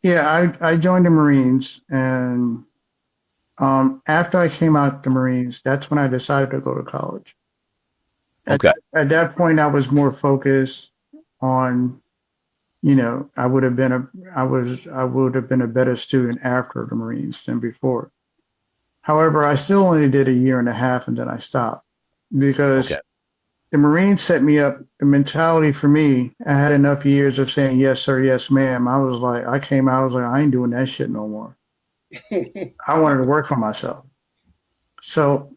Yeah, I joined the Marines, and after I came out the Marines, that's when I decided to go to college. Okay. At that point, I was more focused on, you know, I would have been a better student after the Marines than before. However, I still only did a year and a half, and then I stopped Okay. because the Marines set me up. The mentality for me, I had enough years of saying yes sir, yes ma'am. I was like, I came out, I was like, I ain't doing that shit no more. I wanted to work for myself. So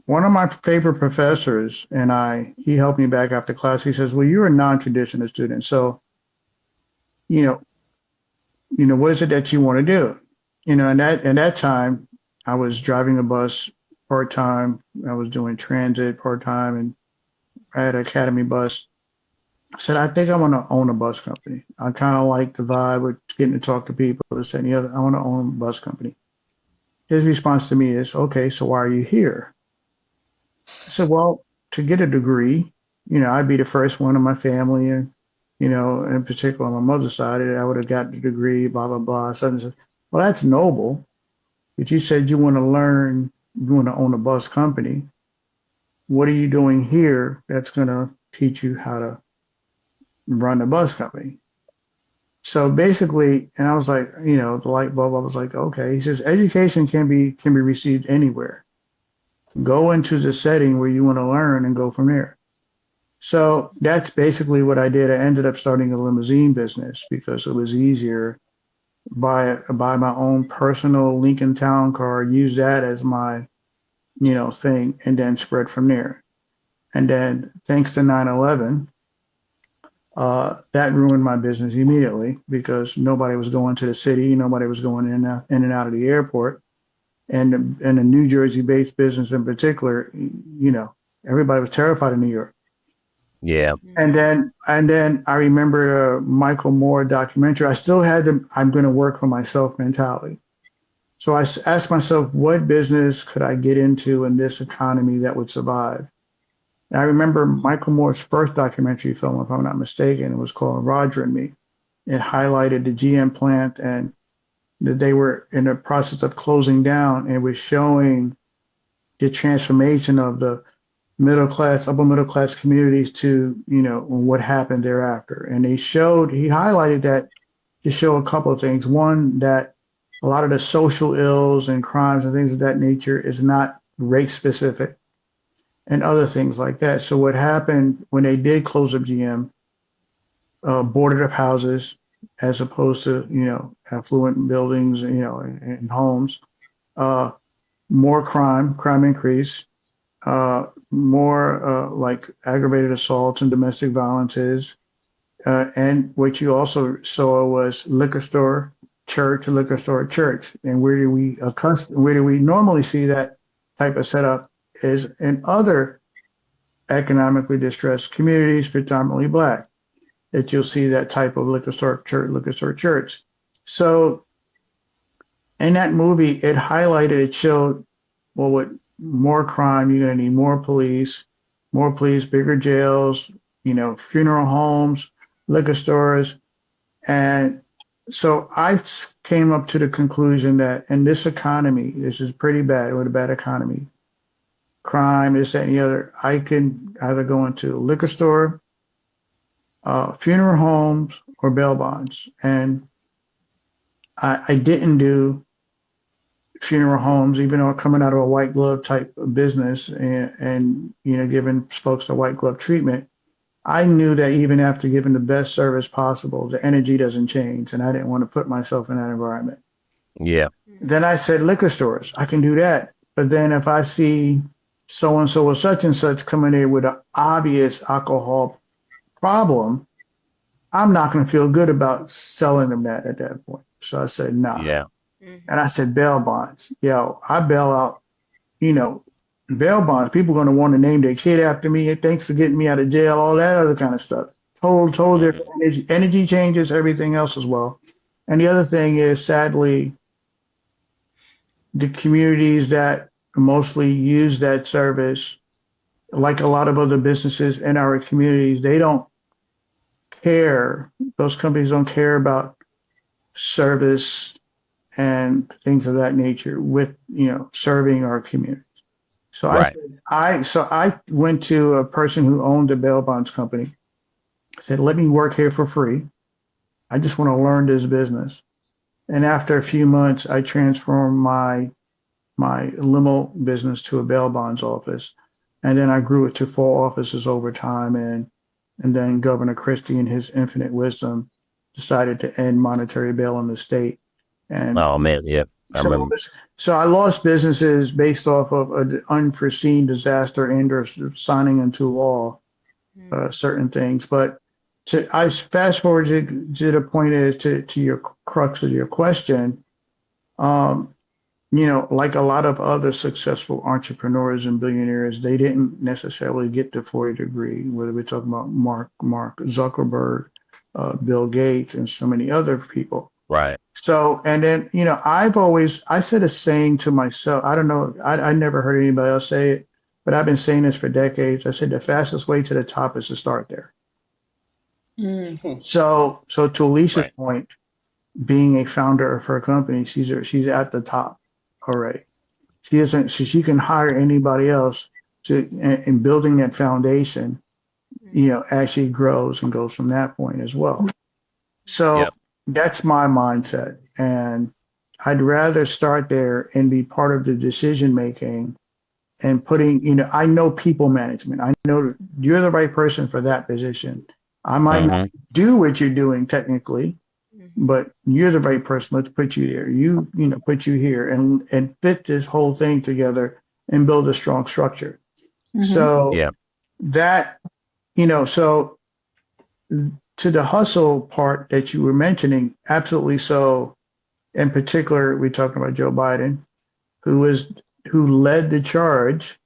one of my favorite professors and he helped me back after class. He says, "Well, you're a non-traditional student, so you know, what is it that you want to do?" And at that time, I was driving a bus part time. I was doing transit part time, and I had an academy bus. I said, I think I want to own a bus company. I kind of like the vibe of getting to talk to people, this and the other. I want to own a bus company. His response to me is, okay, so why are you here? I said, well, to get a degree, I'd be the first one in my family, and in particular on my mother's side, I would have got the degree, blah blah blah. So, well, that's noble, but you said you want to learn, you want to own a bus company. What are you doing here that's going to teach you how to run a bus company? So basically, and I was like, the light bulb. I was like, okay. He says education can be received anywhere. Go into the setting where you want to learn and go from there. So that's basically what I did. I ended up starting a limousine business because it was easier. Buy my own personal Lincoln Town Car, use that as my thing, and then spread from there. And then thanks to 9/11, that ruined my business immediately because nobody was going to the city, nobody was going in and out of the airport, and the New Jersey-based business in particular, everybody was terrified of New York. Yeah. And then I remember a Michael Moore documentary. I still had the I'm going to work for myself mentality. So I asked myself, what business could I get into in this economy that would survive? And I remember Michael Moore's first documentary film, if I'm not mistaken, it was called Roger and Me. It highlighted the GM plant and that they were in the process of closing down, and it was showing the transformation of the middle class, upper middle class communities to, what happened thereafter. And he highlighted that to show a couple of things. One, that a lot of the social ills and crimes and things of that nature is not race specific and other things like that. So what happened when they did close up GM, boarded up houses as opposed to, affluent buildings, and homes, uh, more crime increase, more like aggravated assaults and domestic violences. And what you also saw was liquor store, church. And where do we normally see that type of setup is in other economically distressed communities, predominantly black, that you'll see that type of liquor store, church. So in that movie, it showed, well, with more crime, you're going to need more police, bigger jails, funeral homes, liquor stores. And so I came up to the conclusion that in this economy, this is pretty bad, with a bad economy, crime, this, that, and the other, I can either go into a liquor store, funeral homes, or bail bonds. And I didn't do funeral homes, even though coming out of a white glove type of business and giving folks the white glove treatment, I knew that even after giving the best service possible, the energy doesn't change, and I didn't want to put myself in that environment. Yeah. Then I said liquor stores, I can do that. But then if I see so and so or such and such coming in with an obvious alcohol problem, I'm not going to feel good about selling them that at that point. So I said, nah. Yeah. And I said, bail bonds. Yo, I bail out, you know, bail bonds. People are going to want to name their kid after me. Hey, thanks for getting me out of jail, all that other kind of stuff. Total different Hmm. energy changes, everything else as well. And the other thing is, sadly, the communities that mostly use that service, like a lot of other businesses in our communities, they don't care. Those companies don't care about service and things of that nature with, serving our community. So Right. I went to a person who owned a bail bonds company. I said, let me work here for free. I just want to learn this business. And after a few months, I transformed my limo business to a bail bonds office. And then I grew it to 4 offices over time. And then Governor Christie, in his infinite wisdom, decided to end monetary bail in the state. And Oh man, yeah, I so, remember. so I lost businesses based off of an unforeseen disaster and or signing into law certain things. But I fast forward to the point is to your crux of your question. Um, like a lot of other successful entrepreneurs and billionaires, they didn't necessarily get the 4-degree, whether we're talking about Mark Zuckerberg, Bill Gates, and so many other people. Right. So, and then, I said a saying to myself, I don't know, I never heard anybody else say it, but I've been saying this for decades. I said the fastest way to the top is to start there. So to Alicia's Right. point, being a founder of her company, she's at the top already. She isn't, she can hire anybody else to, in building that foundation, as she grows and goes from that point as well. So Yep. that's my mindset. And I'd rather start there and be part of the decision making and putting, I know people management. I know you're the right person for that position. I might not Hmm. do what you're doing technically, but you're the right person. Let's put you there. Put you here and fit this whole thing together and build a strong structure. So Yeah. that, so to the hustle part that you were mentioning, absolutely so. In particular, we're talking about Joe Biden, who led the charge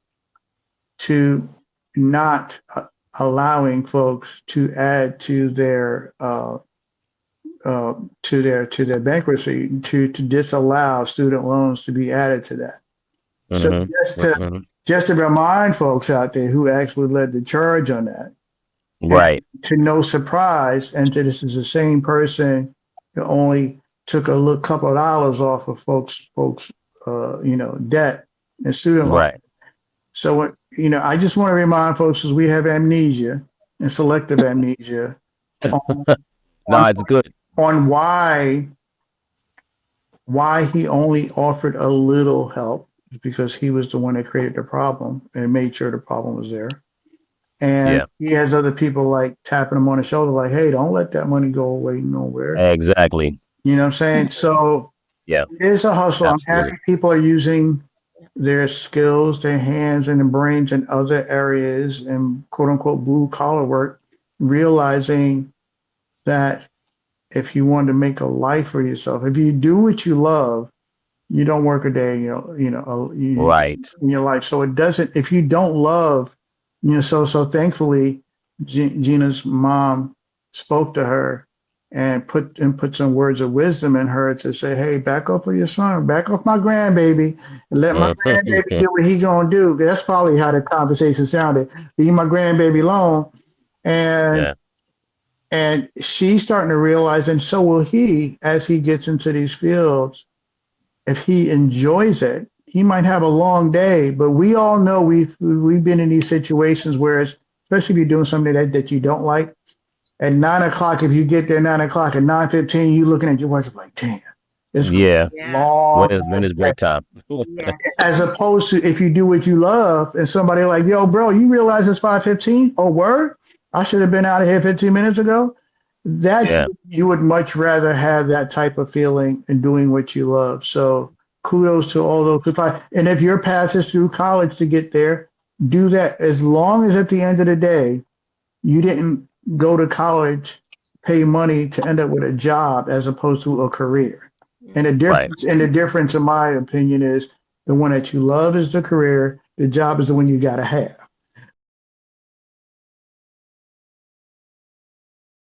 to not allowing folks to add to their bankruptcy to disallow student loans to be added to that. So Hmm. Hmm. just to remind folks out there who actually led the charge on that, and Right. to no surprise, and to this is the same person who only took a little couple of dollars off of folks debt and student loan. Right. So I just want to remind folks as we have amnesia and selective amnesia on No, on, it's good. on why he only offered a little help, because he was the one that created the problem and made sure the problem was there. And Yeah. he has other people like tapping him on the shoulder, like, hey, don't let that money go away nowhere. Exactly. You know what I'm saying? So Yeah. it is a hustle. I'm happy Absolutely. people are using their skills, their hands, and their brains in other areas and quote unquote blue collar work, realizing that if you want to make a life for yourself, if you do what you love, you don't work a day Right. in your life. So it doesn't, if you don't love, so thankfully, Gina's mom spoke to her and put some words of wisdom in her to say, hey, back off of your son, back off my grandbaby, and let my grandbaby do what he gonna do. That's probably how the conversation sounded. Leave my grandbaby alone. And Yeah. and she's starting to realize, and so will he, as he gets into these fields, if he enjoys it, he might have a long day. But we all know we've been in these situations where it's, especially if you're doing something that you don't like. At 9 o'clock, if you get there 9 o'clock, at 9:15, you looking at your watch like, damn, it's gonna Yeah. be a long When is day. break time? As opposed to if you do what you love and somebody like, yo, bro, you realize it's 5:15? Oh, word? I should have been out of here 15 minutes ago. That Yeah. you would much rather have that type of feeling in doing what you love. So kudos to all those who try. And if your path is through college to get there, do that. As long as at the end of the day, you didn't go to college, pay money to end up with a job as opposed to a career. Right. And the difference, in my opinion, is the one that you love is the career. The job is the one you got to have.